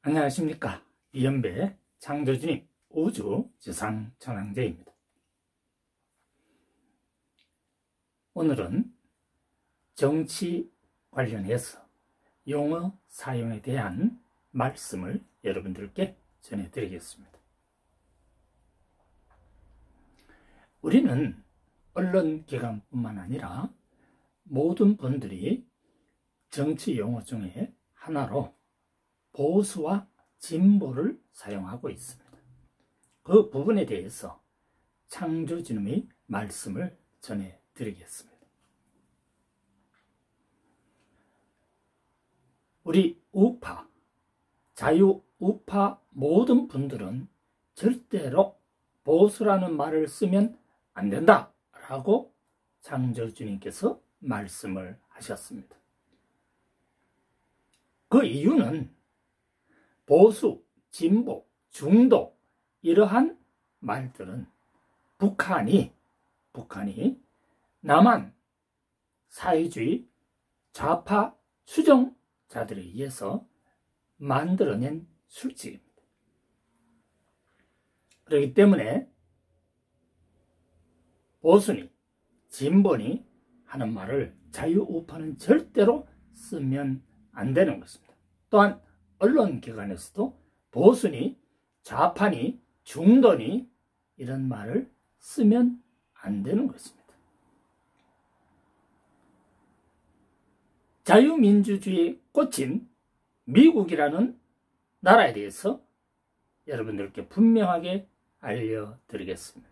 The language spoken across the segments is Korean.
안녕하십니까. 이연배 창조주님 우주지상천왕제입니다. 오늘은 정치 관련해서 용어 사용에 대한 말씀을 여러분들께 전해드리겠습니다. 우리는 언론기관뿐만 아니라 모든 분들이 정치 용어 중에 하나로 보수와 진보를 사용하고 있습니다. 그 부분에 대해서 창조주님의 말씀을 전해드리겠습니다. 우리 우파, 자유우파 모든 분들은 절대로 보수라는 말을 쓰면 안 된다 라고 창조주님께서 말씀을 하셨습니다. 그 이유는 보수, 진보, 중도 이러한 말들은 북한이 남한 사회주의 좌파 추종자들에 의해서 만들어낸 술집입니다. 그렇기 때문에 보수니 진보니 하는 말을 자유우파는 절대로 쓰면 안 되는 것입니다. 또한 언론기관에서도 보수니 좌파니 중도니 이런 말을 쓰면 안 되는 것입니다. 자유민주주의의 꽃인 미국이라는 나라에 대해서 여러분들께 분명하게 알려드리겠습니다.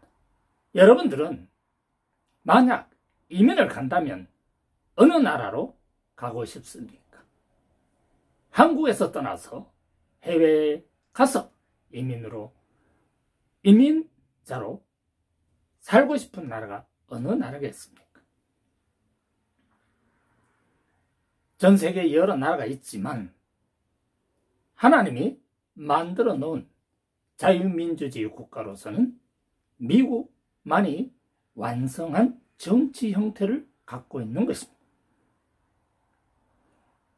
여러분들은 만약 이민을 간다면 어느 나라로 가고 싶습니까? 한국에서 떠나서 해외에 가서 이민자로 살고 싶은 나라가 어느 나라겠습니까? 전 세계에 여러 나라가 있지만 하나님이 만들어 놓은 자유민주주의 국가로서는 미국만이 완성한 정치 형태를 갖고 있는 것입니다.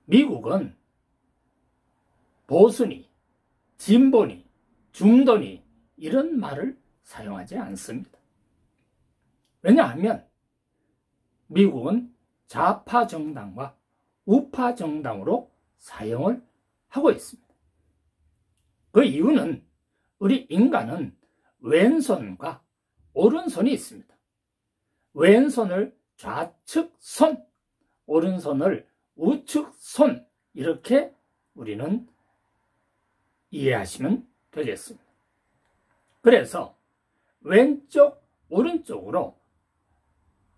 미국은 보수니, 진보니, 중도니 이런 말을 사용하지 않습니다. 왜냐하면 미국은 좌파 정당과 우파 정당으로 사용을 하고 있습니다. 그 이유는 우리 인간은 왼손과 오른손이 있습니다. 왼손을 좌측 손, 오른손을 우측 손 이렇게 우리는 이해하시면 되겠습니다. 그래서 왼쪽, 오른쪽으로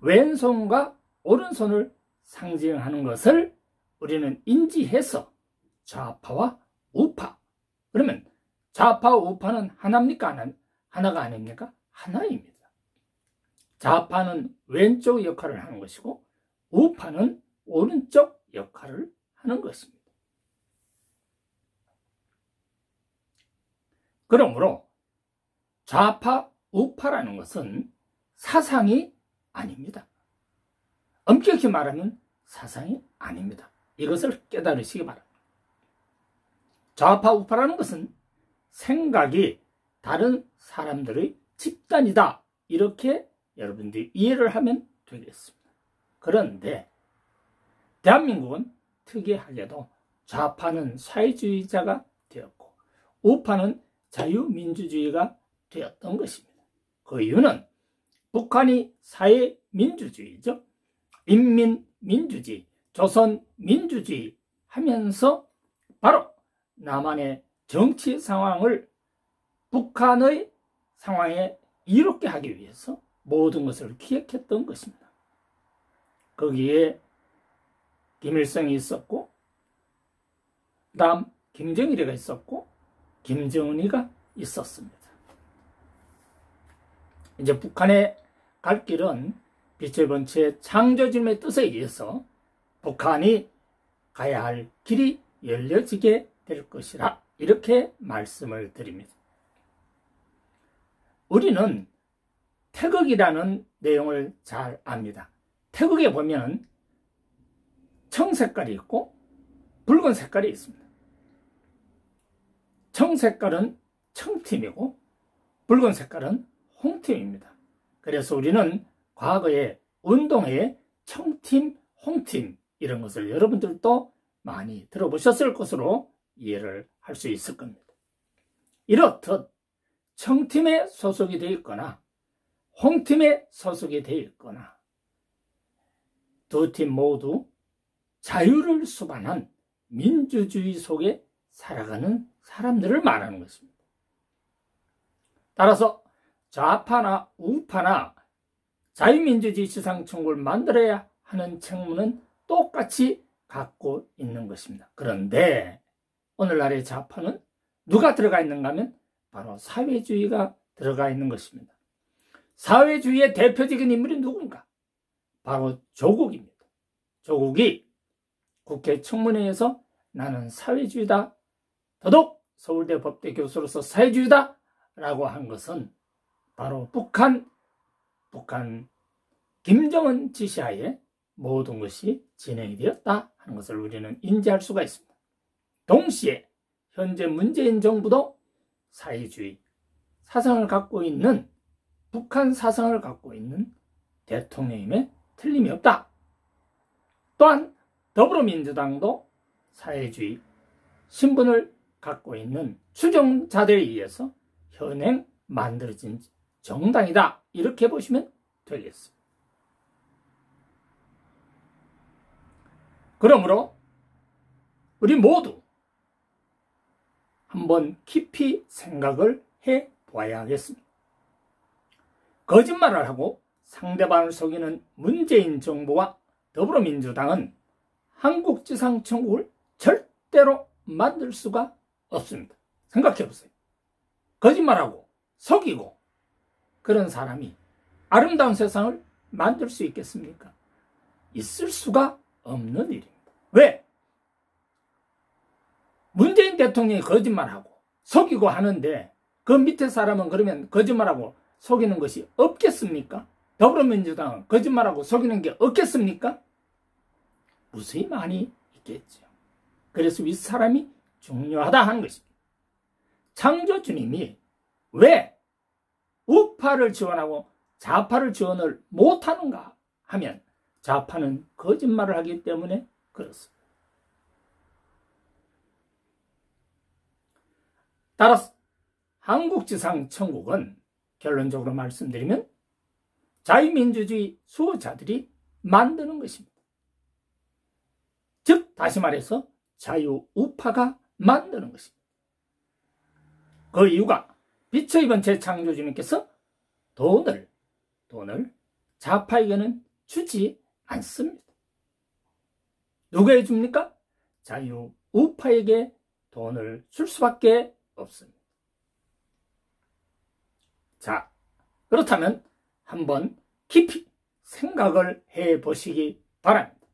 왼손과 오른손을 상징하는 것을 우리는 인지해서 좌파와 우파, 그러면 좌파와 우파는 하나입니까? 하나가 아닙니까? 하나입니다. 좌파는 왼쪽 역할을 하는 것이고 우파는 오른쪽 역할을 하는 것입니다. 그러므로 좌파, 우파라는 것은 사상이 아닙니다. 엄격히 말하면 사상이 아닙니다. 이것을 깨달으시기 바랍니다. 좌파, 우파라는 것은 생각이 다른 사람들의 집단이다. 이렇게 여러분들이 이해를 하면 되겠습니다. 그런데 대한민국은 특이하게도 좌파는 사회주의자가 되었고 우파는 자유민주주의가 되었던 것입니다. 그 이유는 북한이 사회민주주의죠. 인민민주주의, 조선민주주의 하면서 바로 남한의 정치 상황을 북한의 상황에 이롭게 하기 위해서 모든 것을 기획했던 것입니다. 거기에 김일성이 있었고 그다음 김정일이가 있었고 김정은이가 있었습니다. 이제 북한에 갈 길은 빛의 번째 창조주님의 뜻에 의해서 북한이 가야 할 길이 열려지게 될 것이라 이렇게 말씀을 드립니다. 우리는 태극이라는 내용을 잘 압니다. 태극에 보면 청 색깔이 있고 붉은 색깔이 있습니다. 청색깔은 청팀이고 붉은 색깔은 홍팀입니다. 그래서 우리는 과거에 운동회에 청팀, 홍팀 이런 것을 여러분들도 많이 들어보셨을 것으로 이해를 할 수 있을 겁니다. 이렇듯 청팀에 소속이 되어 있거나 홍팀에 소속이 되어 있거나 두 팀 모두 자유를 수반한 민주주의 속에 살아가는 사람들을 말하는 것입니다. 따라서 좌파나 우파나 자유민주주의 지상천국을 만들어야 하는 책무는 똑같이 갖고 있는 것입니다. 그런데 오늘날의 좌파는 누가 들어가 있는가 하면 바로 사회주의가 들어가 있는 것입니다. 사회주의의 대표적인 인물이 누군가? 바로 조국입니다. 조국이 국회 청문회에서 나는 사회주의다, 더더욱 서울대 법대 교수로서 사회주의다 라고 한 것은 바로 북한 김정은 지시하에 모든 것이 진행이 되었다 하는 것을 우리는 인지할 수가 있습니다. 동시에 현재 문재인 정부도 사회주의 사상을 갖고 있는 북한 사상을 갖고 있는 대통령임에 틀림이 없다. 또한 더불어민주당도 사회주의 신분을 갖고 있는 추종자들에 의해서 현행 만들어진 정당이다. 이렇게 보시면 되겠습니다. 그러므로 우리 모두 한번 깊이 생각을 해 보아야 하겠습니다. 거짓말을 하고 상대방을 속이는 문재인 정부와 더불어민주당은 한국지상천국을 절대로 만들 수가 없습니다. 생각해 보세요. 거짓말하고 속이고 그런 사람이 아름다운 세상을 만들 수 있겠습니까? 있을 수가 없는 일입니다. 왜? 문재인 대통령이 거짓말하고 속이고 하는데 그 밑에 사람은 그러면 거짓말하고 속이는 것이 없겠습니까? 더불어민주당은 거짓말하고 속이는 게 없겠습니까? 무수히 많이 있겠죠. 그래서 윗사람이 중요하다 하는 것입니다. 창조주님이 왜 우파를 지원하고 좌파를 지원을 못하는가 하면 좌파는 거짓말을 하기 때문에 그렇습니다. 따라서 한국지상천국은 결론적으로 말씀드리면 자유민주주의 수호자들이 만드는 것입니다. 즉 다시 말해서 자유우파가 만드는 것입니다. 그 이유가 빛의 재창조주님께서 돈을 좌파에게는 주지 않습니다. 누구에게 줍니까? 자유우파에게 돈을 줄 수밖에 없습니다. 자, 그렇다면 한번 깊이 생각을 해 보시기 바랍니다.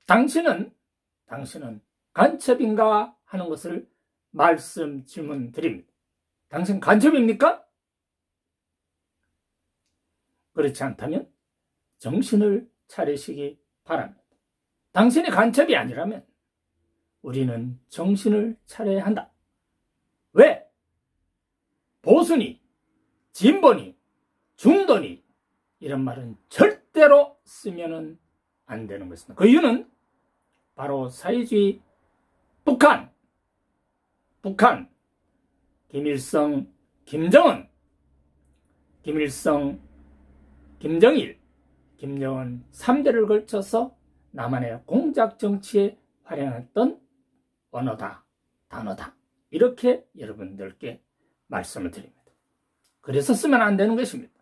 당신은 간첩인가 하는 것을 질문 드립니다. 당신 간첩입니까? 그렇지 않다면 정신을 차리시기 바랍니다. 당신이 간첩이 아니라면 우리는 정신을 차려야 한다. 왜? 보수니, 진보니, 중도니 이런 말은 절대로 쓰면 안 되는 것입니다. 그 이유는 바로 사회주의 북한, 김일성, 김정은, 김정일, 김정은 3대를 걸쳐서 남한의 공작 정치에 활용했던 언어다, 단어다. 이렇게 여러분들께 말씀을 드립니다. 그래서 쓰면 안 되는 것입니다.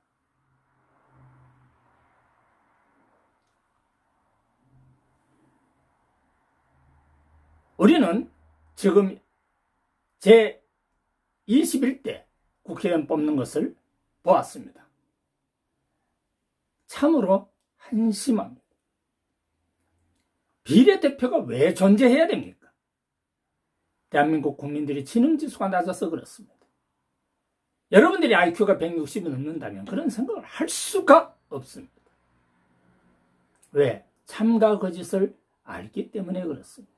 우리는 지금 제21대 국회의원 뽑는 것을 보았습니다. 참으로 한심합니다. 비례대표가 왜 존재해야 됩니까? 대한민국 국민들이 지능지수가 낮아서 그렇습니다. 여러분들이 IQ가 160이 넘는다면 그런 생각을 할 수가 없습니다. 왜? 참과 거짓을 알기 때문에 그렇습니다.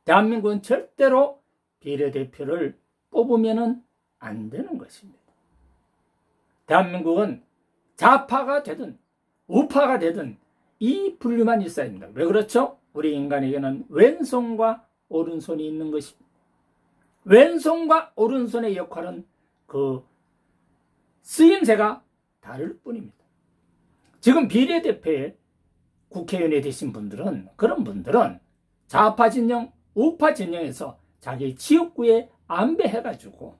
대한민국은 절대로 비례대표를 뽑으면 안 되는 것입니다. 대한민국은 좌파가 되든 우파가 되든 이 분류만 있어야 합니다. 왜 그렇죠? 우리 인간에게는 왼손과 오른손이 있는 것입니다. 왼손과 오른손의 역할은 그 쓰임새가 다를 뿐입니다. 지금 비례대표에 국회의원이 되신 분들은, 그런 분들은 좌파 진영, 우파 진영에서 자기 지역구에 안배해가지고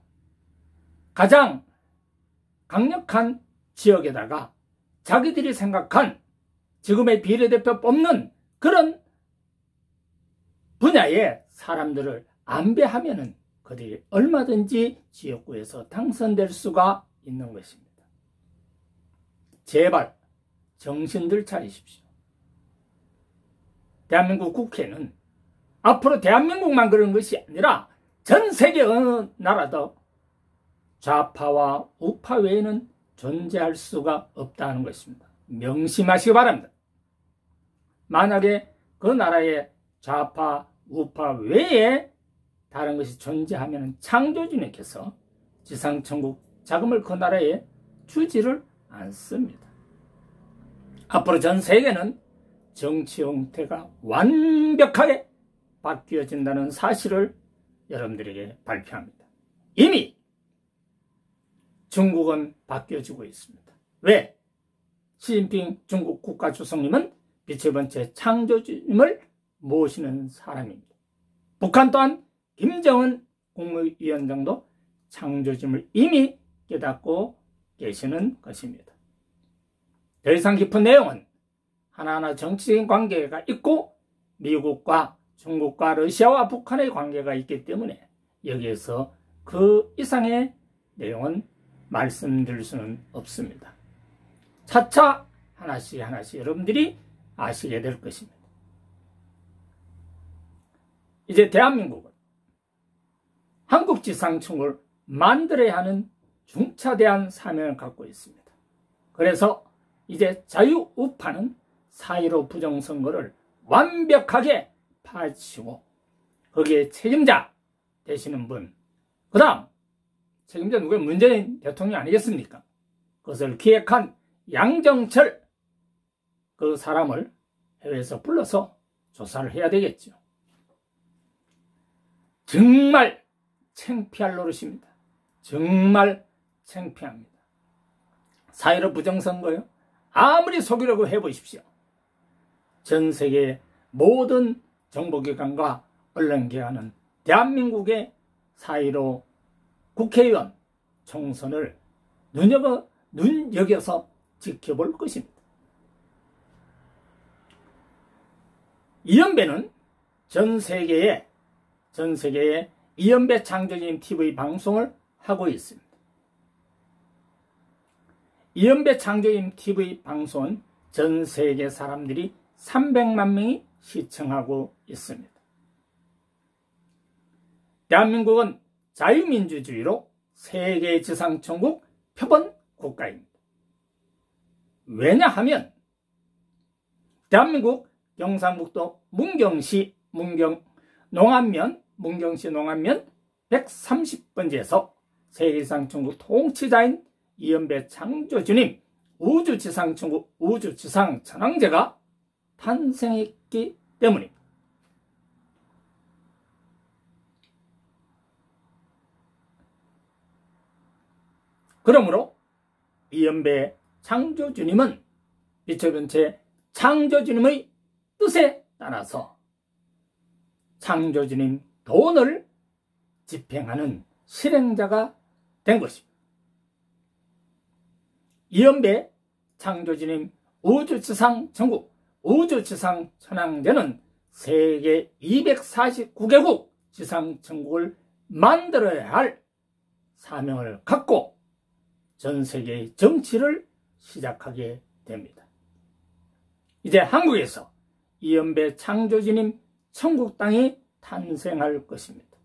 가장 강력한 지역에다가 자기들이 생각한 지금의 비례대표 뽑는 그런 분야의 사람들을 안배하면은 그들이 얼마든지 지역구에서 당선될 수가 있는 것입니다. 제발 정신들 차리십시오. 대한민국 국회는 앞으로 대한민국만 그런 것이 아니라 전 세계 어느 나라도 좌파와 우파 외에는 존재할 수가 없다는 것입니다. 명심하시기 바랍니다. 만약에 그 나라의 좌파, 우파 외에 다른 것이 존재하면 창조주님께서 지상천국 자금을 그 나라에 주지를 않습니다. 앞으로 전 세계는 정치 형태가 완벽하게 바뀌어진다는 사실을 여러분들에게 발표합니다. 이미 중국은 바뀌어지고 있습니다. 왜? 시진핑 중국 국가주석님은 빛의 번째 창조주님을 모시는 사람입니다. 북한 또한 김정은 국무위원장도 창조주님을 이미 깨닫고 계시는 것입니다. 더 이상 깊은 내용은 하나하나 정치적인 관계가 있고 미국과 중국과 러시아와 북한의 관계가 있기 때문에 여기에서 그 이상의 내용은 말씀드릴 수는 없습니다. 차차 하나씩 여러분들이 아시게 될 것입니다. 이제 대한민국은 한국지상청을 만들어야 하는 중차대한 사명을 갖고 있습니다. 그래서 이제 자유우파는 4.15 부정선거를 완벽하게 파헤치고 거기에 책임자 되시는 분, 그 다음 책임자 누구예요? 문재인 대통령 아니겠습니까? 그것을 기획한 양정철 그 사람을 해외에서 불러서 조사를 해야 되겠죠. 정말 창피할 노릇입니다. 정말 창피합니다. 4.15 부정선거요? 아무리 속이려고 해보십시오. 전 세계 모든 정보기관과 언론기관은 대한민국의 4.15 국회의원 총선을 눈여겨서 지켜볼 것입니다. 이연배는 전 세계에 이연배 창조주님 TV 방송을 하고 있습니다. 이연배 창조주님 TV 방송은 전 세계 사람들이 300만 명이 시청하고 있습니다. 대한민국은 자유민주주의로 세계 지상천국 표본 국가입니다. 왜냐하면 대한민국 경상북도 문경시 농안면 130번지에서 세계지상천국 통치자인 이연배 창조주님 우주지상천국 우주지상천왕제가 탄생했기 때문입니다. 그러므로 이연배 창조주님은 빛의 번째 창조주님의 뜻에 따라서 창조주님 돈을 집행하는 실행자가 된 것입니다. 이연배 창조주님 우주지상천국 우주지상천왕제는 세계 249개국 지상천국을 만들어야 할 사명을 갖고 전 세계의 정치를 시작하게 됩니다. 이제 한국에서 이연배 창조주님 천국 땅이 탄생할 것입니다.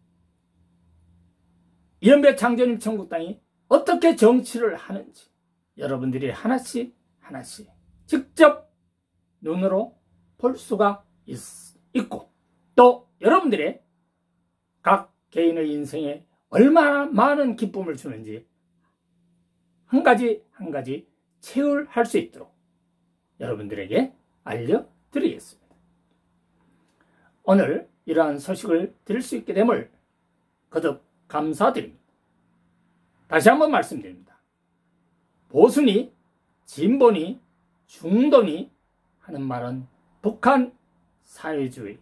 이연배 창조주님 천국 땅이 어떻게 정치를 하는지 여러분들이 하나씩 직접 눈으로 볼 수가 있고 또 여러분들의 각 개인의 인생에 얼마나 많은 기쁨을 주는지 한 가지 한 가지 체험할 수 있도록 여러분들에게 알려드리겠습니다. 오늘 이러한 소식을 들을 수 있게 됨을 거듭 감사드립니다. 다시 한번 말씀드립니다. 보수니 진보니 중도니 하는 말은 북한 사회주의,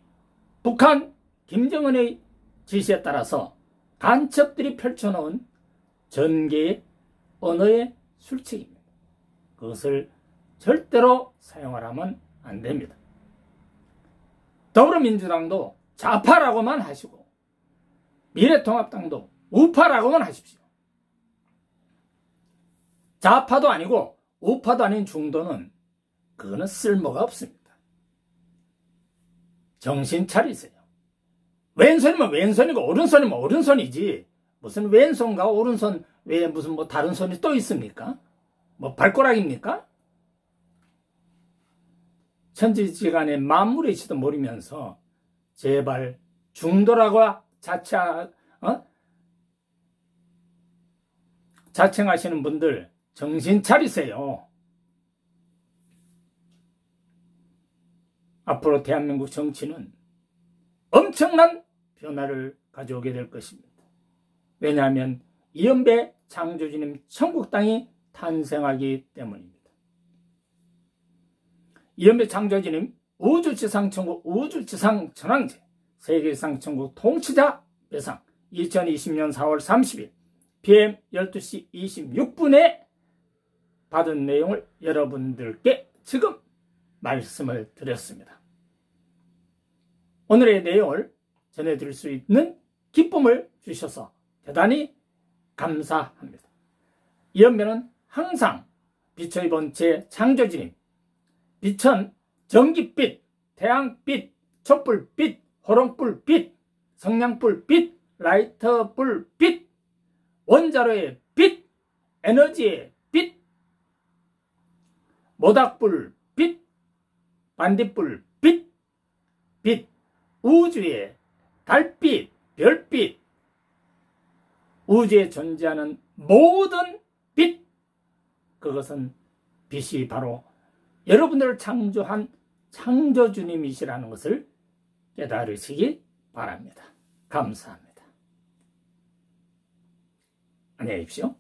북한 김정은의 지시에 따라서 간첩들이 펼쳐놓은 전개의 언어의 술책입니다. 그것을 절대로 사용하면 안 됩니다. 더불어민주당도 좌파라고만 하시고 미래통합당도 우파라고만 하십시오. 좌파도 아니고 우파도 아닌 중도는 그거는 쓸모가 없습니다. 정신 차리세요. 왼손이면 왼손이고 오른손이면 오른손이지 무슨 왼손과 오른손 외에 무슨 뭐 다른 손이 또 있습니까? 뭐 발가락입니까? 천지지간의 만물의치도 모르면서 제발 중도라고 자청하시는 분들 정신 차리세요. 앞으로 대한민국 정치는 엄청난 변화를 가져오게 될 것입니다. 왜냐하면 이연배 창조주님 천국당이 탄생하기 때문입니다. 이연배 창조주님 우주지상천국 우주지상천왕제 세계지상천국 통치자 배상 2020년 4월 30일 PM 12시 26분에 받은 내용을 여러분들께 지금 말씀을 드렸습니다. 오늘의 내용을 전해드릴 수 있는 기쁨을 주셔서 대단히 감사합니다. 이연배는 항상 빛의 본체 창조주님 빛은 전기빛, 태양빛, 촛불빛, 호롱불빛, 성냥불빛, 라이터불빛, 원자로의 빛, 에너지의 빛, 모닥불빛, 반딧불빛, 빛, 우주의 달빛, 별빛, 우주에 존재하는 모든 빛, 그것은 빛이 바로 여러분들을 창조한 창조주님이시라는 것을 깨달으시기 바랍니다. 감사합니다. 안녕히 계십시오.